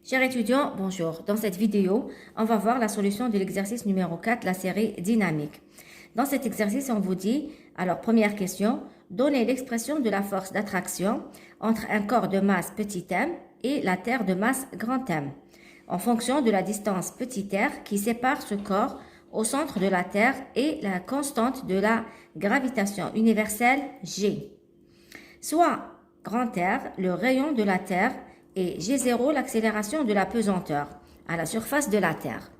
Chers étudiants, bonjour. Dans cette vidéo, on va voir la solution de l'exercice numéro 4, la série dynamique. Dans cet exercice, on vous dit, alors première question, donnez l'expression de la force d'attraction entre un corps de masse petit m et la Terre de masse grand M, en fonction de la distance petit r qui sépare ce corps au centre de la Terre et la constante de la gravitation universelle G. Soit grand R, le rayon de la Terre, et G0, l'accélération de la pesanteur à la surface de la Terre.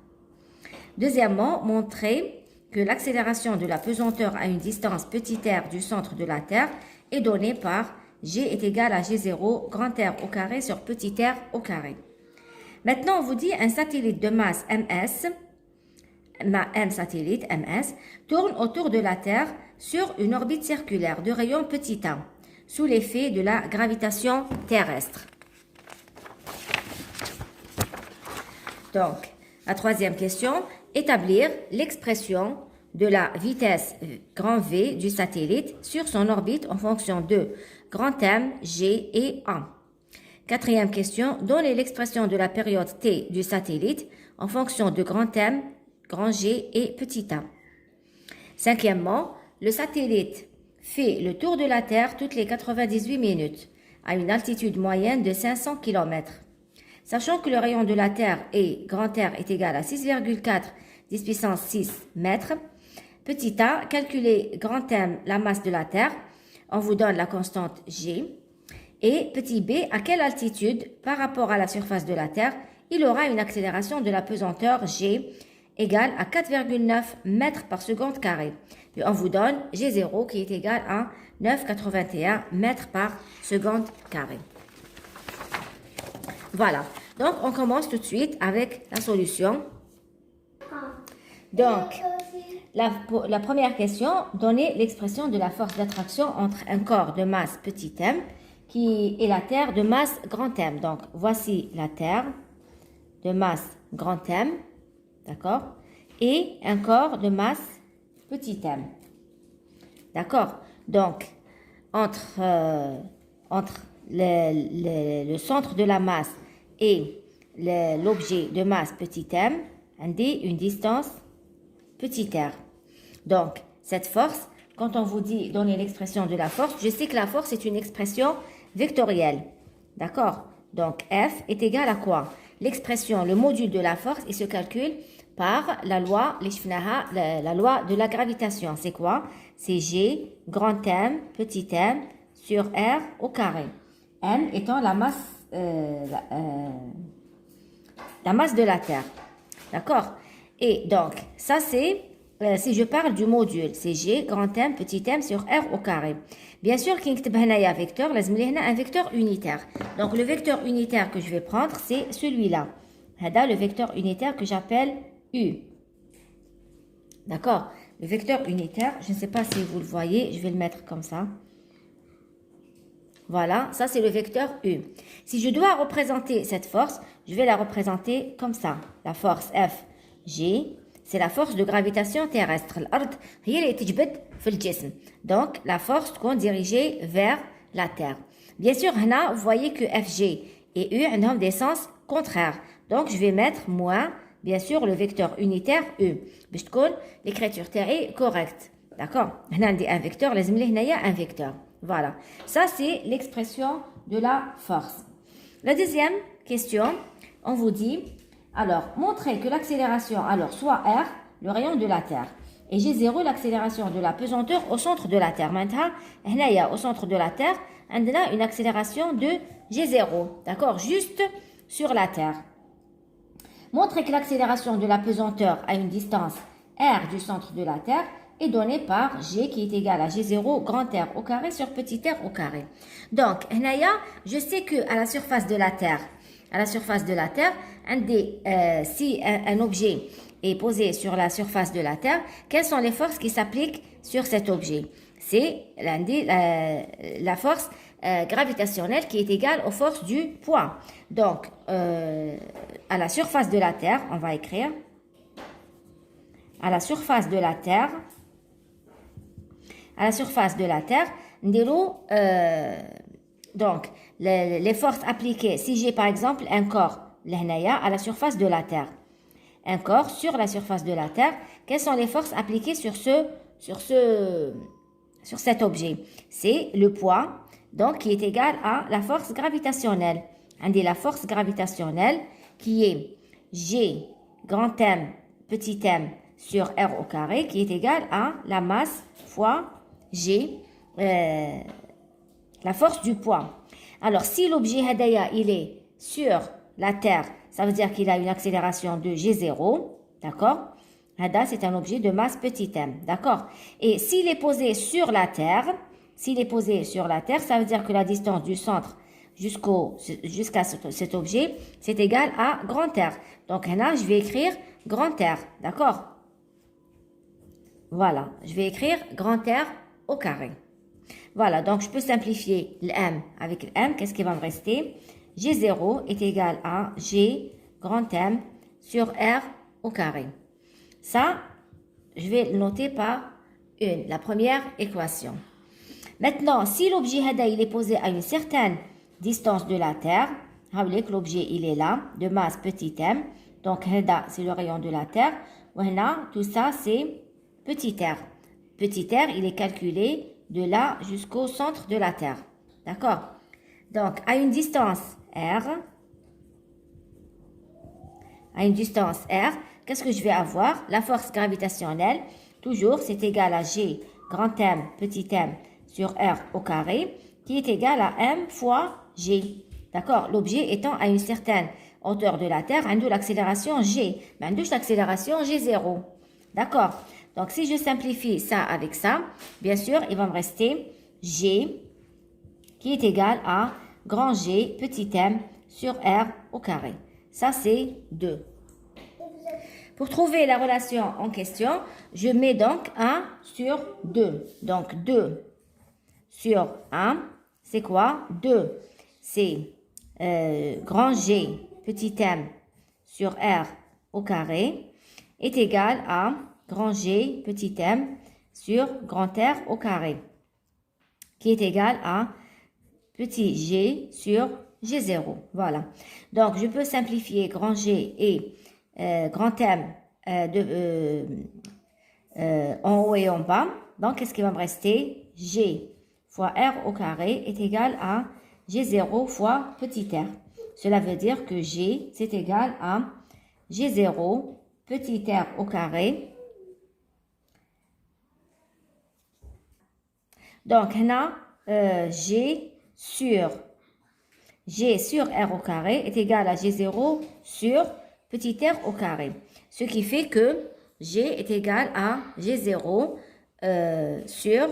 Deuxièmement, montrer que l'accélération de la pesanteur à une distance petit r du centre de la Terre est donnée par G est égal à G0 grand R au carré sur petit r au carré. Maintenant, on vous dit un satellite de masse MS, M satellite MS, tourne autour de la Terre sur une orbite circulaire de rayon petit a, sous l'effet de la gravitation terrestre. Donc, la troisième question, établir l'expression de la vitesse grand V du satellite sur son orbite en fonction de grand M, G et A. Quatrième question, donner l'expression de la période T du satellite en fonction de grand M, grand G et petit a. Cinquièmement, le satellite fait le tour de la Terre toutes les 98 minutes à une altitude moyenne de 500 km. Sachant que le rayon de la Terre et grand R est égal à 6,4 10 puissance 6 mètres, petit a, calculez grand M, la masse de la Terre, on vous donne la constante G, et petit b, à quelle altitude par rapport à la surface de la Terre, il aura une accélération de la pesanteur G égale à 4,9 mètres par seconde carré. Puis on vous donne G0 qui est égal à 9,81 mètres par seconde carré. Voilà, donc on commence tout de suite avec la solution. Donc, la première question, donnez l'expression de la force d'attraction entre un corps de masse petit m et la Terre de masse grand M. Donc, voici la Terre de masse grand M, d'accord, et un corps de masse petit m. D'accord, donc, entre le centre de la masse et l'objet de masse petit m, on dit une distance petit r. Donc, cette force, quand on vous dit donner l'expression de la force, je sais que la force est une expression vectorielle. D'accord? Donc, F est égal à quoi? L'expression, le module de la force, il se calcule par la loi, la loi de la gravitation. C'est quoi? C'est G, grand M, petit m, sur R au carré. M étant la masse de la Terre. D'accord? Et donc, ça c'est, si je parle du module, c'est G, grand M, petit m sur R au carré. Bien sûr, qu'il y a un vecteur, un vecteur unitaire. Donc, le vecteur unitaire que je vais prendre, c'est celui-là. Le vecteur unitaire que j'appelle U. D'accord? Le vecteur unitaire, je ne sais pas si vous le voyez, je vais le mettre comme ça. Voilà, ça c'est le vecteur U. Si je dois représenter cette force, je vais la représenter comme ça. La force F, G, c'est la force de gravitation terrestre. Donc, la force qu'on dirigée vers la Terre. Bien sûr, là, vous voyez que FG et U ont des sens contraires. Donc, je vais mettre moins, bien sûr, le vecteur unitaire U. L'écriture terrestre correcte. D'accord? On a un vecteur, un vecteur. Voilà. Ça, c'est l'expression de la force. La deuxième question, on vous dit, alors, montrez que l'accélération, alors, soit R, le rayon de la Terre, et G0, l'accélération de la pesanteur au centre de la Terre. Maintenant, au centre de la Terre, on a une accélération de G0, d'accord, juste sur la Terre. Montrez que l'accélération de la pesanteur à une distance R du centre de la Terre est donnée par G qui est égal à G0 grand R au carré sur petit r au carré. Donc, je sais que à la surface de la Terre, si un objet est posé sur la surface de la Terre, quelles sont les forces qui s'appliquent sur cet objet? C'est la force gravitationnelle qui est égale aux forces du poids. Donc, à la surface de la Terre, on va écrire à la surface de la Terre, donc les forces appliquées, si j'ai par exemple un corps à la surface de la Terre. Un corps sur la surface de la Terre. Quelles sont les forces appliquées sur cet objet? C'est le poids, donc qui est égal à la force gravitationnelle. On dit la force gravitationnelle qui est G grand M petit m sur R au carré, qui est égal à la masse fois G, la force du poids. Alors, si l'objet Hadaya, il est sur la Terre, ça veut dire qu'il a une accélération de G0, d'accord? Hada, c'est un objet de masse petit m, d'accord? Et s'il est posé sur la Terre, ça veut dire que la distance du centre jusqu'à cet objet, c'est égal à grand R. Donc, là, je vais écrire grand R, d'accord? Voilà, je vais écrire grand R au carré. Voilà, donc je peux simplifier le M avec le M. Qu'est-ce qui va me rester? G0 est égal à G grand M sur R au carré. Ça, je vais le noter par la première équation. Maintenant, si l'objet Hada, il est posé à une certaine distance de la Terre, rappelez que l'objet, il est là, de masse petit m. Donc, Hada, c'est le rayon de la Terre. Voilà, tout ça, c'est petit r. Petit r, il est calculé de là jusqu'au centre de la Terre. D'accord? Donc, à une distance R, qu'est-ce que je vais avoir? La force gravitationnelle, toujours, c'est égal à G grand M petit m sur R au carré, qui est égal à M fois G. D'accord? L'objet étant à une certaine hauteur de la Terre, on a l'accélération G. Mais on a l'accélération G0. D'accord? Donc, si je simplifie ça avec ça, bien sûr, il va me rester G qui est égal à grand G petit m sur R au carré. Ça, c'est 2. Pour trouver la relation en question, je mets donc 1 sur 2. Donc, 2 sur 1, c'est quoi? 2, c'est grand G petit m sur R au carré est égal à grand G petit m sur grand R au carré, qui est égal à petit g sur G0. Voilà. Donc, je peux simplifier grand G et grand M en haut et en bas. Donc, qu'est-ce qui va me rester? G fois R au carré est égal à G0 fois petit r. Cela veut dire que G, c'est égal à G0 petit r au carré. Donc, on a G sur R au carré est égal à G0 sur petit r au carré. Ce qui fait que G est égal à G0 sur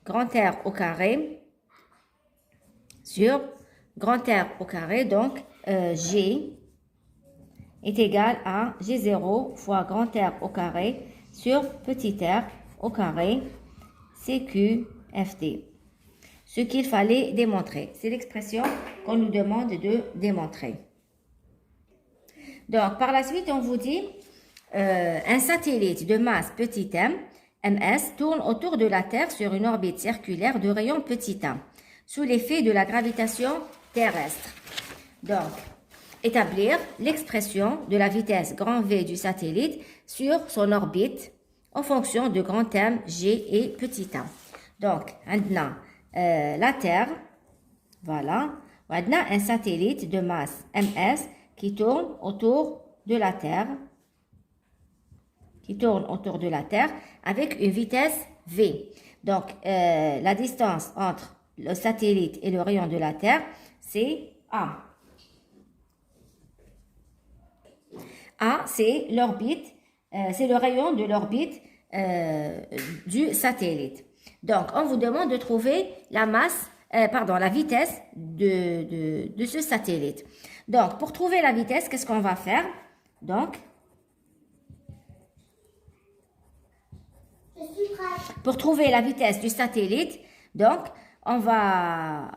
grand R au carré sur grand R au carré. Donc, G est égal à G0 fois grand R au carré sur petit r au carré CQFD. Ce qu'il fallait démontrer. C'est l'expression qu'on nous demande de démontrer. Donc, par la suite, on vous dit un satellite de masse petit m, MS, tourne autour de la Terre sur une orbite circulaire de rayon petit a, sous l'effet de la gravitation terrestre. Donc, établir l'expression de la vitesse grand V du satellite sur son orbite en fonction de grand M, G et petit a. Donc, on a la Terre, voilà, on a un satellite de masse MS qui tourne autour de la Terre, avec une vitesse V. Donc, la distance entre le satellite et le rayon de la Terre, c'est A. A, c'est l'orbite, c'est le rayon de l'orbite du satellite. Donc, on vous demande de trouver la vitesse de ce satellite. Donc, pour trouver la vitesse, qu'est-ce qu'on va faire? Donc, pour trouver la vitesse du satellite, donc, on va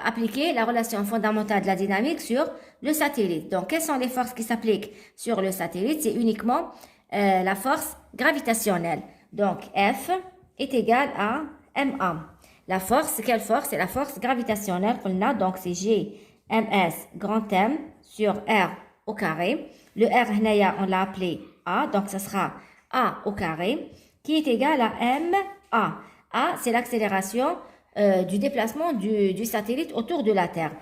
appliquer la relation fondamentale de la dynamique sur le satellite. Donc, quelles sont les forces qui s'appliquent sur le satellite? C'est uniquement la force gravitationnelle. Donc, F est égal à MA. La force, c'est quelle force? C'est la force gravitationnelle qu'on a. Donc, c'est G, MS, grand M sur R au carré. Le R, on l'a appelé A, donc ce sera A au carré, qui est égal à M A. A, c'est l'accélération du déplacement du satellite autour de la Terre.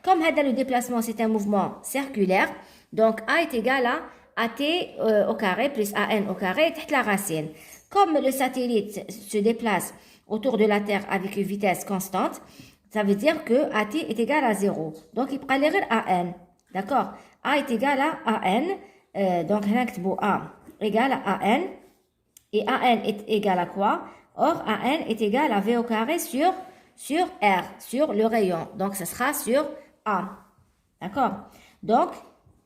Comme le déplacement, c'est un mouvement circulaire, donc A est égal à AT au carré plus AN au carré, la racine. Comme le satellite se déplace autour de la Terre avec une vitesse constante, ça veut dire que AT est égal à 0. Donc, il prend l'erreur AN. D'accord? A est égal à AN. Donc, A égale à AN. Et AN est égal à quoi? Or, AN est égal à V au carré sur R, sur le rayon. Donc, ce sera sur A. D'accord? Donc,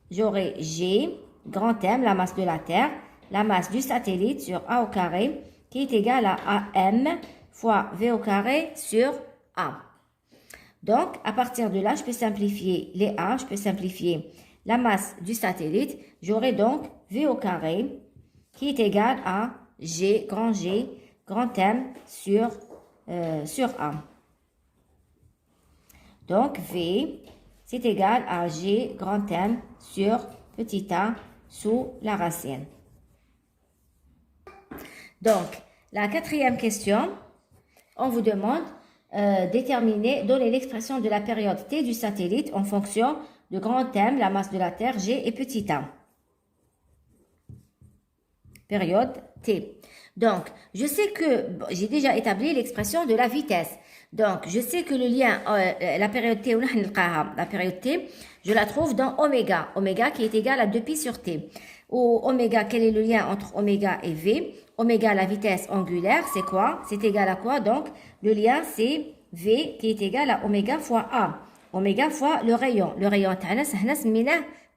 j'aurai G, grand M, la masse de la Terre, la masse du satellite sur A au carré, qui est égale à AM fois V au carré sur A. Donc, à partir de là, je peux simplifier les A, je peux simplifier la masse du satellite. J'aurai donc V au carré, qui est égal à G, grand M sur A. Donc, V, c'est égal à G, grand M sur petit a sous la racine. Donc, la quatrième question, on vous demande donner l'expression de la période T du satellite en fonction de grand M, la masse de la Terre, G et petit a. Période T. Donc, je sais que j'ai déjà établi l'expression de la vitesse. Donc, je sais que le lien, la période T, je la trouve dans oméga. Oméga qui est égal à 2pi sur T. Ou oméga, quel est le lien entre oméga et V? Oméga, la vitesse angulaire, c'est quoi? C'est égal à quoi? Donc, le lien, c'est V qui est égal à oméga fois A. Oméga fois le rayon. Le rayon,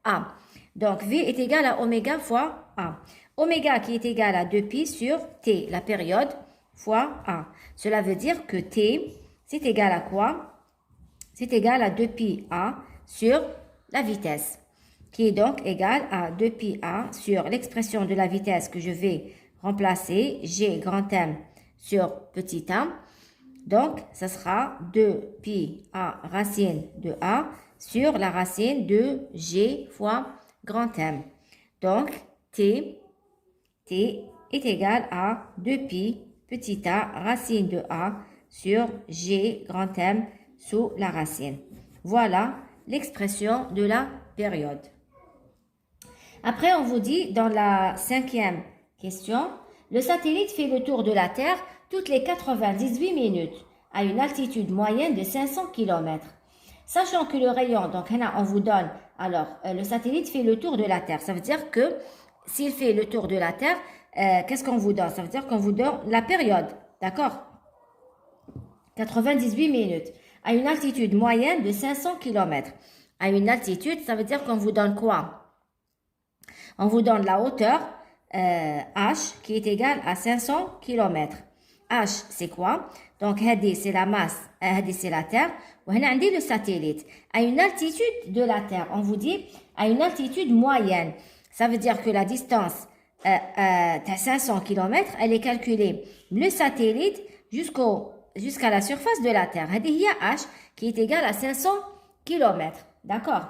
A. Donc, V est égal à oméga fois A. Oméga qui est égal à 2pi sur T, la période, fois A. Cela veut dire que T, c'est égal à quoi? C'est égal à 2pi A sur la vitesse, qui est donc égal à 2pi A sur l'expression de la vitesse que je vais remplacer, G grand M sur petit a. Donc, ce sera 2pi A racine de A sur la racine de G fois grand M. Donc, T est égal à 2pi petit a racine de A sur G grand M sous la racine. Voilà l'expression de la période. Après, on vous dit dans la cinquième question, le satellite fait le tour de la Terre toutes les 98 minutes à une altitude moyenne de 500 km. Sachant que le rayon, donc on vous donne, alors le satellite fait le tour de la Terre. Ça veut dire que s'il fait le tour de la Terre, qu'est-ce qu'on vous donne? Ça veut dire qu'on vous donne la période, d'accord? 98 minutes à une altitude moyenne de 500 km. À une altitude, ça veut dire qu'on vous donne quoi? On vous donne la hauteur H qui est égale à 500 km. H, c'est quoi? Donc, Hadi, c'est la masse, Hadi, c'est la Terre. On a dit le satellite. À une altitude de la Terre, on vous dit à une altitude moyenne. Ça veut dire que la distance à 500 km, elle est calculée. Le satellite jusqu'à la surface de la Terre. Hadi, il y a H qui est égal à 500 km. D'accord?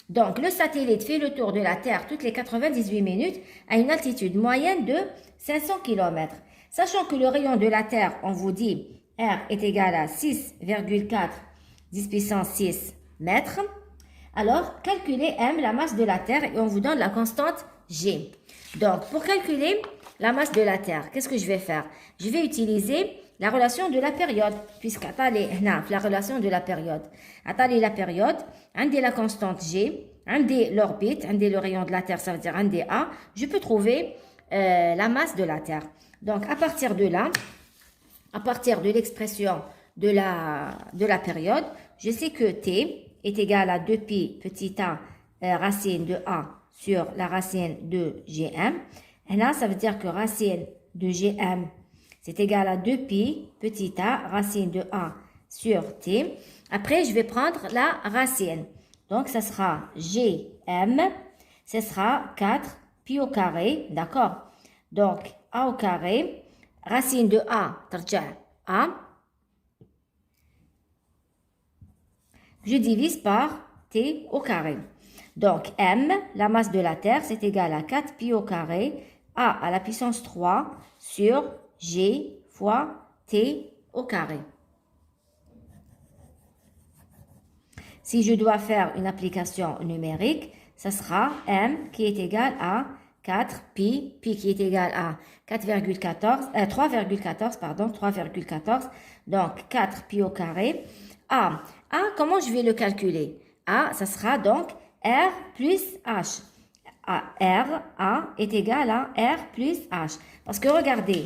Donc, le satellite fait le tour de la Terre toutes les 98 minutes à une altitude moyenne de 500 km. Sachant que le rayon de la Terre, on vous dit R est égal à 6,4 10 puissance 6 mètres. Alors, calculez M, la masse de la Terre, et on vous donne la constante G. Donc, pour calculer la masse de la Terre, qu'est-ce que je vais faire? Je vais utiliser la relation de la période, la relation de la période. La période, la constante G, l'orbite, le rayon de la Terre, ça veut dire A, je peux trouver la masse de la Terre. Donc, à partir de là, à partir de l'expression de la période, je sais que T est égal à 2pi petit a racine de A sur la racine de Gm. Et là, ça veut dire que racine de Gm, c'est égal à 2pi petit a racine de A sur T. Après, je vais prendre la racine. Donc, ça sera Gm, ce sera 4 pi au carré, d'accord? Donc, A au carré, racine de A, A, je divise par T au carré. Donc, M, la masse de la Terre, c'est égal à 4 pi au carré, A à la puissance 3 sur G fois T au carré. Si je dois faire une application numérique, ça sera M qui est égal à 4 pi qui est égal à 3,14, pardon, 3,14, donc 4 pi au carré. A, comment je vais le calculer? A, ça sera donc R plus H. A est égal à R plus H. Parce que regardez,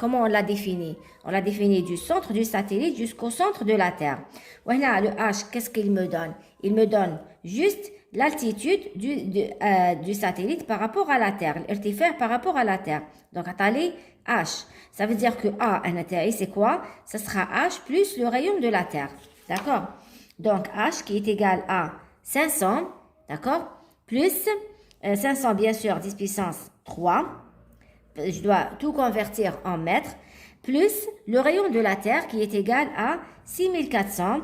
comment on l'a défini? On l'a défini du centre du satellite jusqu'au centre de la Terre. Le H, qu'est-ce qu'il me donne? Il me donne juste l'altitude du satellite par rapport à la Terre, l'irtifère par rapport à la Terre. Donc, attendez, H. Ça veut dire que A, c'est quoi? Ça sera H plus le rayon de la Terre. D'accord? Donc, H qui est égal à 500, d'accord? Plus 500, bien sûr, 10 puissance 3. Je dois tout convertir en mètres. Plus le rayon de la Terre qui est égal à 6400,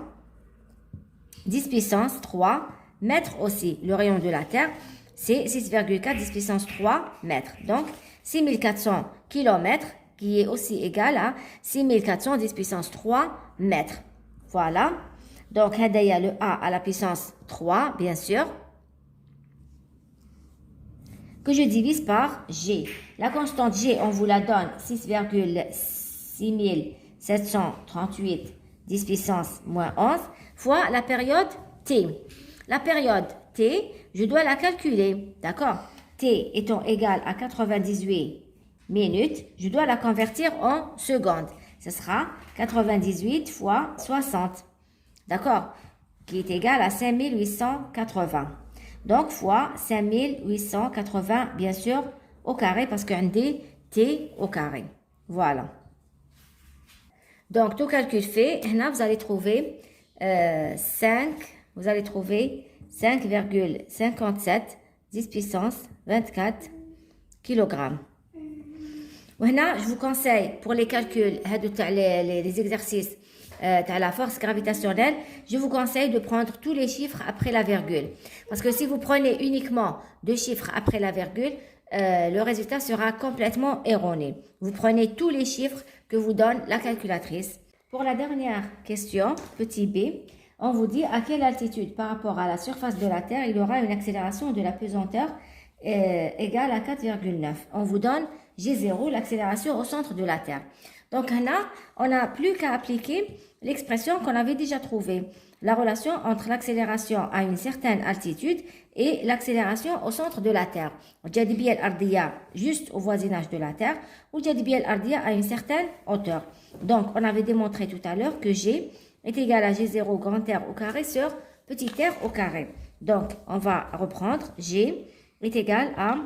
10 puissance 3 mètres aussi. Le rayon de la Terre, c'est 6,4, 10 puissance 3 mètres. Donc, 6400 kilomètres qui est aussi égal à 6400, 10 puissance 3 mètres. Voilà. Donc, il y a le A à la puissance 3, bien sûr, que je divise par G. La constante G, on vous la donne 6,6738 10 puissance moins 11 fois la période T. La période T, je dois la calculer, d'accord? T étant égal à 98 minutes, je dois la convertir en secondes. Ce sera 98 fois 60, d'accord? Qui est égal à 5880. Donc, fois 5880, bien sûr, au carré, parce qu'un D, T au carré. Voilà. Donc, tout calcul fait, là, vous allez trouver 5,57 10 puissance 24 kg. Là, je vous conseille, pour les calculs, les exercices, à la force gravitationnelle, je vous conseille de prendre tous les chiffres après la virgule. Parce que si vous prenez uniquement 2 chiffres après la virgule, le résultat sera complètement erroné. Vous prenez tous les chiffres que vous donne la calculatrice. Pour la dernière question, petit b, on vous dit à quelle altitude par rapport à la surface de la Terre il y aura une accélération de la pesanteur égale à 4,9. On vous donne G0, l'accélération au centre de la Terre. Donc là, on n'a plus qu'à appliquer l'expression qu'on avait déjà trouvée. La relation entre l'accélération à une certaine altitude et l'accélération au centre de la Terre. Jadibiyya al-Ardiya juste au voisinage de la Terre ou Jadibiyya al-Ardiya à une certaine hauteur. Donc, on avait démontré tout à l'heure que G est égal à G0 grand R au carré sur petit r au carré. Donc, on va reprendre. G est égal à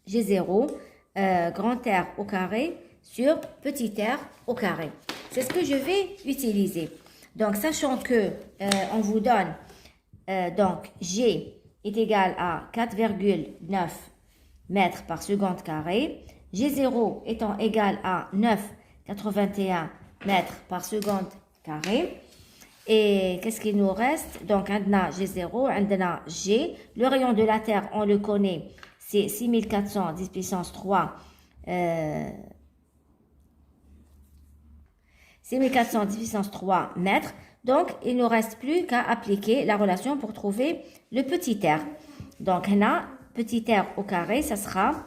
G0 grand R au carré sur petit r au carré. C'est ce que je vais utiliser. Donc, sachant que on vous donne donc G est égal à 4,9 mètres par seconde carré, G0 étant égal à 9,81 mètres par seconde carré. Et qu'est-ce qu'il nous reste? Donc, on a G0, on a G. Le rayon de la Terre, on le connaît, c'est 6400 10 puissance 3 6410 puissance 3 mètres. Donc, il ne nous reste plus qu'à appliquer la relation pour trouver le petit r. Donc, on a petit r au carré, ça sera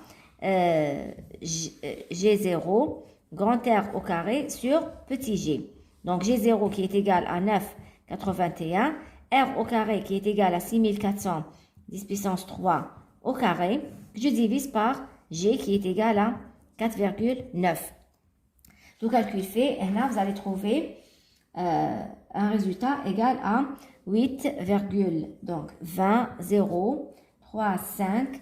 G0 grand R au carré sur petit g. Donc, G0 qui est égal à 9,81, R au carré qui est égal à 6400 10 puissance 3 au carré, je divise par G qui est égal à 4,9. Tout calcul fait, et là, vous allez trouver un résultat égal à 8,20,35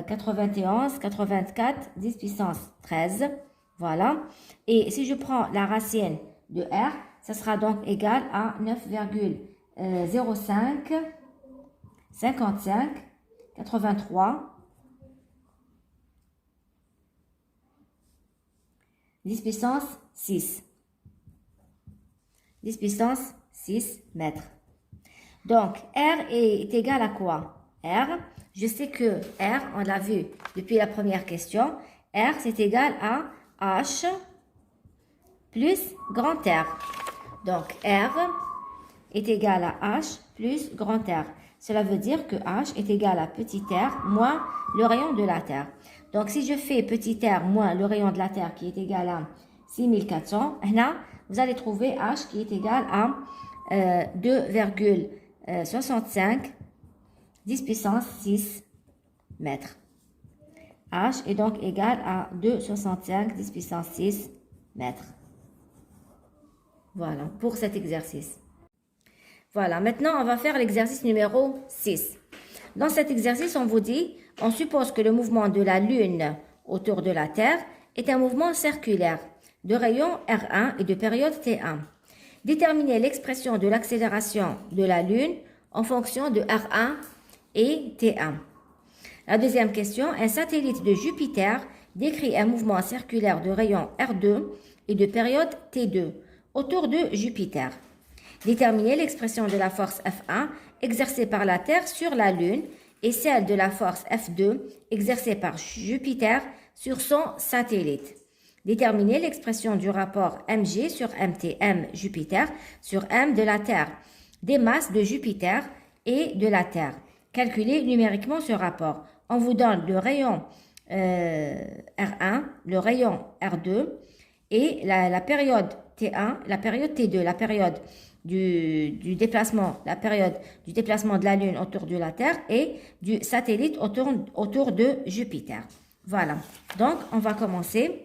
91 84 10 puissance 13. Voilà. Et si je prends la racine de R, ça sera donc égal à 9,05 55 83 10 puissance 6. 10 puissance 6 mètres. Donc, R est égal à quoi? R, je sais que R, on l'a vu depuis la première question, R c'est égal à H plus grand R. Donc, R est égal à H plus grand R. Cela veut dire que H est égal à petit r moins le rayon de la Terre. Donc, si je fais petit r moins le rayon de la Terre qui est égal à 6400, là, vous allez trouver H qui est égal à 2,65 10 puissance 6 mètres. H est donc égal à 2,65 10 puissance 6 mètres. Voilà, pour cet exercice. Voilà, maintenant on va faire l'exercice numéro 6. Dans cet exercice, on vous dit, on suppose que le mouvement de la Lune autour de la Terre est un mouvement circulaire de rayon R1 et de période T1. Déterminez l'expression de l'accélération de la Lune en fonction de R1 et T1. La deuxième question, un satellite de Jupiter décrit un mouvement circulaire de rayon R2 et de période T2 autour de Jupiter. Déterminez l'expression de la force F1 exercée par la Terre sur la Lune et celle de la force F2 exercée par Jupiter sur son satellite. Déterminez l'expression du rapport mg sur mt, m Jupiter sur m de la Terre, des masses de Jupiter et de la Terre. Calculez numériquement ce rapport. On vous donne le rayon R1, le rayon R2 et la période T1, la période T2, la période du déplacement, la période du déplacement de la Lune autour de la Terre et du satellite autour de Jupiter. Voilà. Donc, on va commencer.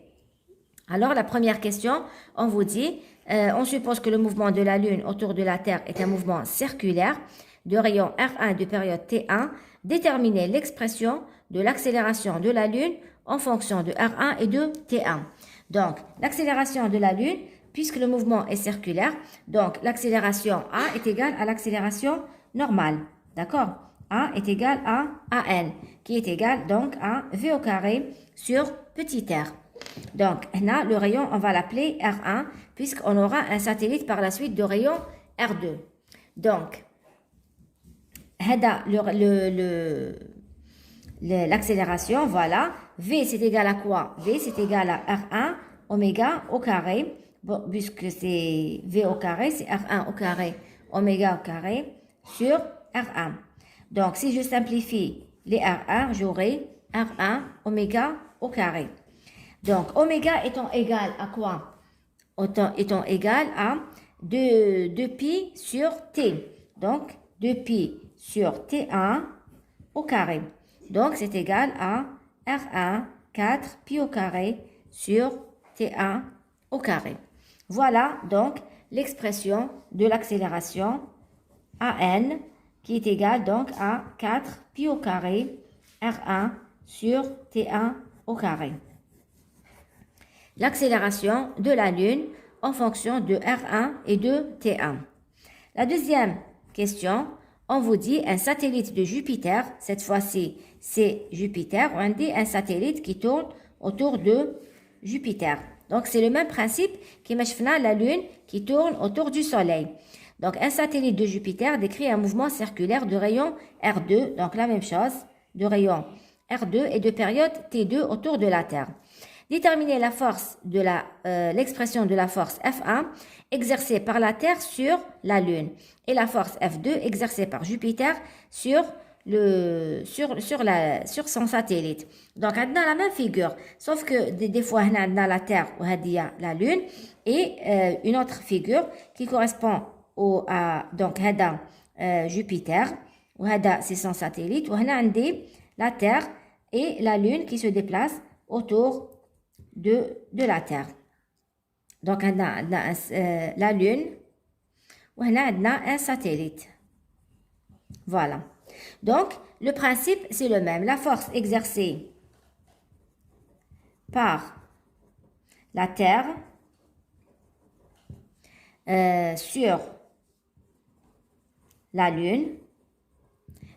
Alors, la première question, on vous dit, on suppose que le mouvement de la Lune autour de la Terre est un mouvement circulaire de rayon R1 de période T1. Déterminez l'expression de l'accélération de la Lune en fonction de R1 et de T1. Donc, l'accélération de la Lune, puisque le mouvement est circulaire, donc l'accélération A est égale à l'accélération normale. D'accord? A est égal à AN, qui est égal donc à V au carré sur petit r. Donc, là, le rayon, on va l'appeler R1, puisqu'on aura un satellite par la suite de rayon R2. Donc, l'accélération, voilà. V, c'est égal à quoi? V, c'est égal à R1 oméga au carré. Bon, puisque c'est V au carré, c'est R1 au carré, oméga au carré sur R1. Donc, si je simplifie les R1, j'aurai R1 oméga au carré. Donc, oméga étant égal à quoi? Étant égal à 2pi sur T. Donc, 2pi sur T1 au carré. Donc, c'est égal à R1 4 pi au carré sur T1 au carré. Voilà donc l'expression de l'accélération AN qui est égale donc à 4 pi au carré R1 sur T1 au carré. L'accélération de la Lune en fonction de R1 et de T1. La deuxième question, on vous dit un satellite de Jupiter, cette fois-ci c'est Jupiter, on dit un satellite qui tourne autour de Jupiter. Donc, c'est le même principe qui m'a la Lune qui tourne autour du Soleil. Donc, un satellite de Jupiter décrit un mouvement circulaire de rayon R2, donc la même chose, de rayon R2 et de période T2 autour de la Terre. Déterminer la force de l'expression de la force F1 exercée par la Terre sur la Lune et la force F2 exercée par Jupiter sur son satellite. Donc, on a la même figure, sauf que des fois, on a la Terre ou la Lune et une autre figure qui correspond à donc, Jupiter, ou c'est son satellite, ou on a la Terre et la Lune qui se déplacent autour de la Terre. Donc, on a la Lune, ou on a un satellite. Voilà. Donc, le principe, c'est le même. La force exercée par la Terre sur la Lune,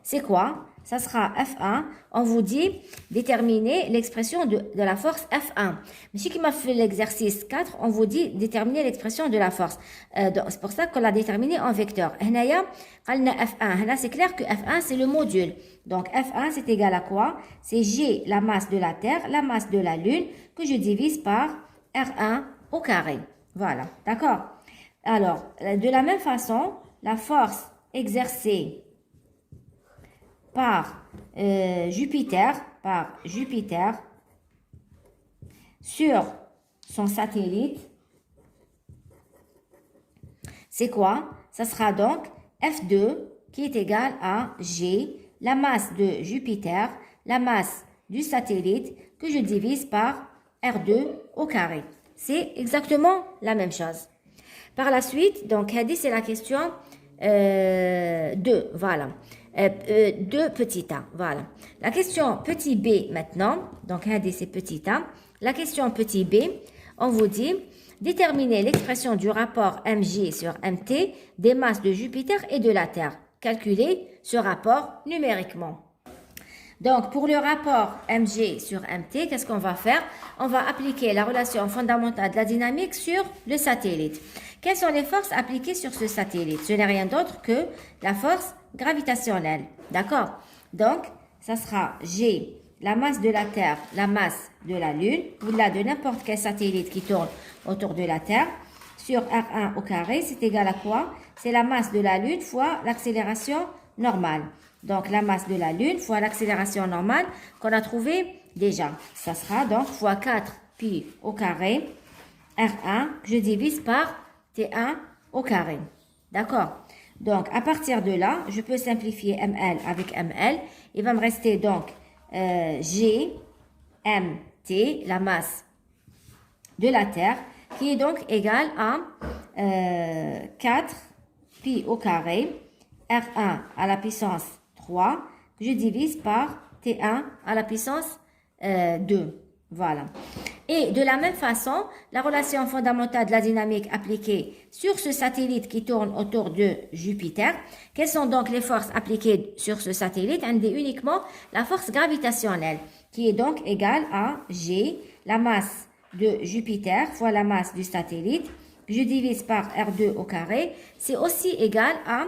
c'est quoi? ça sera F1. On vous dit déterminer l'expression de la force F1. Mais si qui m'a fait l'exercice 4, on vous dit déterminer l'expression de la force. C'est pour ça qu'on l'a déterminé en vecteur. Henaya, F1. Là, c'est clair que F1, c'est le module. Donc, F1, c'est égal à quoi? C'est G, la masse de la Terre, la masse de la Lune, que je divise par R1 au carré. Voilà, d'accord? Alors, de la même façon, la force exercée par Jupiter sur son satellite, c'est quoi? Ça sera donc F2 qui est égal à G, la masse de Jupiter, la masse du satellite que je divise par R2 au carré. C'est exactement la même chose. Par la suite, donc, c'est la question 2, voilà. 2 petit a, voilà. La question petit b maintenant, donc, c'est petit a. La question petit b, on vous dit déterminer l'expression du rapport mg sur mt des masses de Jupiter et de la Terre. Calculer ce rapport numériquement. Donc, pour le rapport mg sur mt, qu'est-ce qu'on va faire? On va appliquer la relation fondamentale de la dynamique sur le satellite. Quelles sont les forces appliquées sur ce satellite? Ce n'est rien d'autre que la force gravitationnelle. D'accord? Donc, ça sera G, la masse de la Terre, la masse de la Lune, ou là de n'importe quel satellite qui tourne autour de la Terre, sur R1 au carré, c'est égal à quoi? C'est la masse de la Lune fois l'accélération normale. Donc, la masse de la Lune fois l'accélération normale qu'on a trouvé déjà. Ça sera donc fois 4 pi au carré, R1, je divise par T1 au carré. D'accord? Donc, à partir de là, je peux simplifier ML avec ML. Il va me rester donc G, MT, la masse de la Terre, qui est donc égale à 4 pi au carré, R1 à la puissance 3, que je divise par T1 à la puissance 2. Voilà. Et de la même façon, la relation fondamentale de la dynamique appliquée sur ce satellite qui tourne autour de Jupiter, quelles sont donc les forces appliquées sur ce satellite? On dit uniquement la force gravitationnelle, qui est donc égale à G, la masse de Jupiter fois la masse du satellite, que je divise par R2 au carré, c'est aussi égal à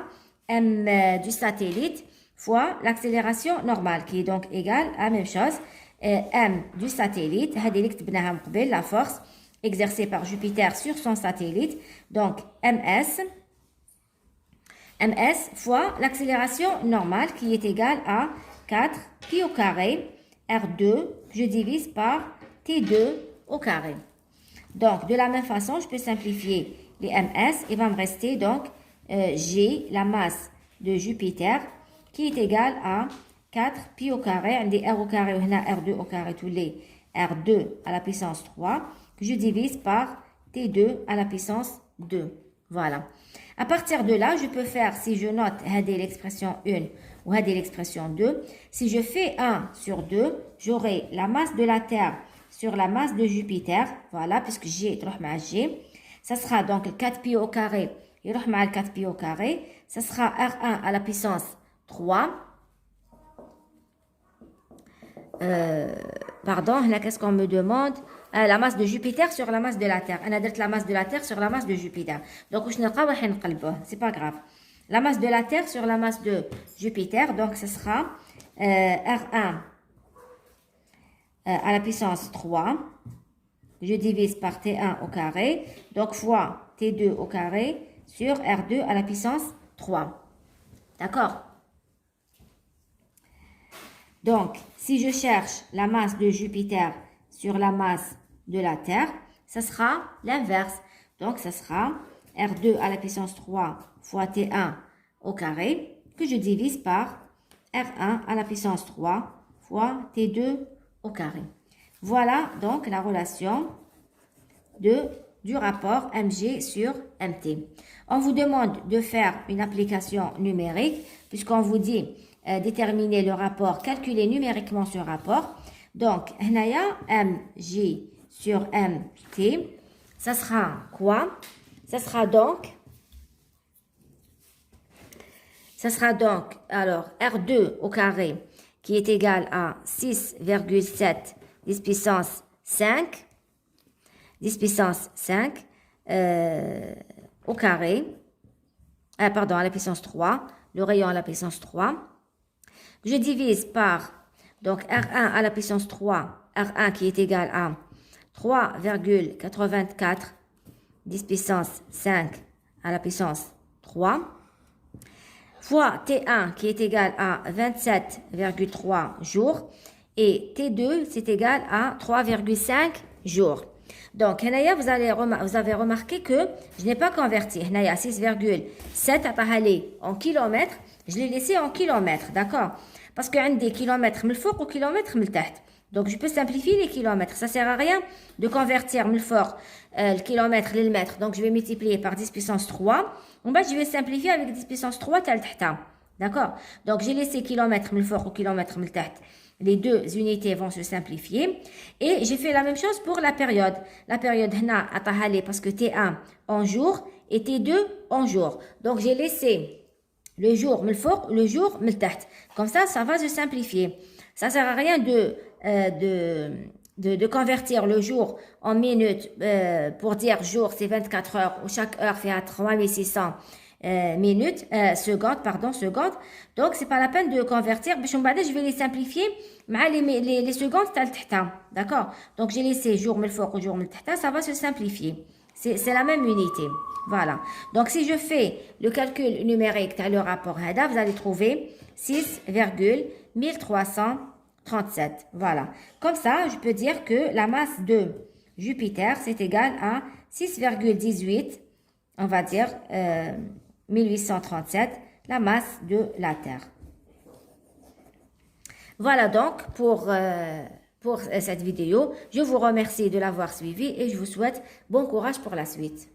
M du satellite fois l'accélération normale, qui est donc égale à la même chose, M du satellite, la force exercée par Jupiter sur son satellite, donc ms fois l'accélération normale qui est égale à 4 pi au carré R2, je divise par T2 au carré. Donc, de la même façon, je peux simplifier les ms. Il va me rester donc G, la masse de Jupiter, qui est égale à 4 pi au carré, on dit R au carré, ou R2 au carré, tous les R2 à la puissance 3, que je divise par T2 à la puissance 2. Voilà. À partir de là, je peux faire, si je note l'expression 1 ou l'expression 2, si je fais 1 sur 2, j'aurai la masse de la Terre sur la masse de Jupiter, voilà, puisque G est G. Ça sera donc 4 pi au carré, et 4 pi au carré, ça sera R1 à la puissance 3. Pardon, là, qu'est-ce qu'on me demande? La masse de Jupiter sur la masse de la Terre. On a dit la masse de la Terre sur la masse de Jupiter. Donc, c'est pas grave. La masse de la Terre sur la masse de Jupiter. Donc, ce sera R1 à la puissance 3. Je divise par T1 au carré. Donc, fois T2 au carré sur R2 à la puissance 3. D'accord? Donc, si je cherche la masse de Jupiter sur la masse de la Terre, ça sera l'inverse. Donc, ça sera R2 à la puissance 3 fois T1 au carré, que je divise par R1 à la puissance 3 fois T2 au carré. Voilà donc la relation du rapport mg sur mt. On vous demande de faire une application numérique, puisqu'on vous dit déterminer le rapport, calculer numériquement ce rapport. Donc, mg sur mt, ça sera quoi? Ça sera Ça sera donc, alors, R2 au carré, qui est égal à 6,7 10 puissance 5, 10 puissance 5, au carré, pardon, à la puissance 3, le rayon à la puissance 3. Je divise par, donc, R1 à la puissance 3, R1 qui est égal à 3,84 10 puissance 5 à la puissance 3, fois T1 qui est égal à 27,3 jours, et T2 c'est égal à 3,5 jours. Donc, vous avez remarqué que je n'ai pas converti. 6,7 en kilomètres, je l'ai laissé en kilomètres, d'accord? Parce qu'il y a des kilomètres من الفوق ou kilomètres من التحت. Donc, je peux simplifier les kilomètres. Ça ne sert à rien de convertir le kilomètre, le mètre. Donc, je vais multiplier par 10 puissance 3. En bas, je vais simplifier avec 10 puissance 3 d'accord? Donc, j'ai laissé kilomètre من الفوق ou kilomètre من التحت. Les deux unités vont se simplifier. Et j'ai fait la même chose pour la période. La période, parce que T1 en jour et T2 en jour. Donc, j'ai laissé le jour, le jour, comme ça va se simplifier. Ça sert à rien de convertir le jour en minutes pour dire jour, c'est 24 heures, où chaque heure fait à 3600 secondes. Donc, c'est pas la peine de convertir. Je vais les simplifier. Les secondes, d'accord? Donc, j'ai laissé jour, ou jour, ça va se simplifier. C'est la même unité. Voilà. Donc, si je fais le calcul numérique dans le rapport HADA, vous allez trouver 6,1337. Voilà. Comme ça, je peux dire que la masse de Jupiter, c'est égal à 6,18, on va dire, 1837, la masse de la Terre. Voilà donc pour cette vidéo. Je vous remercie de l'avoir suivi et je vous souhaite bon courage pour la suite.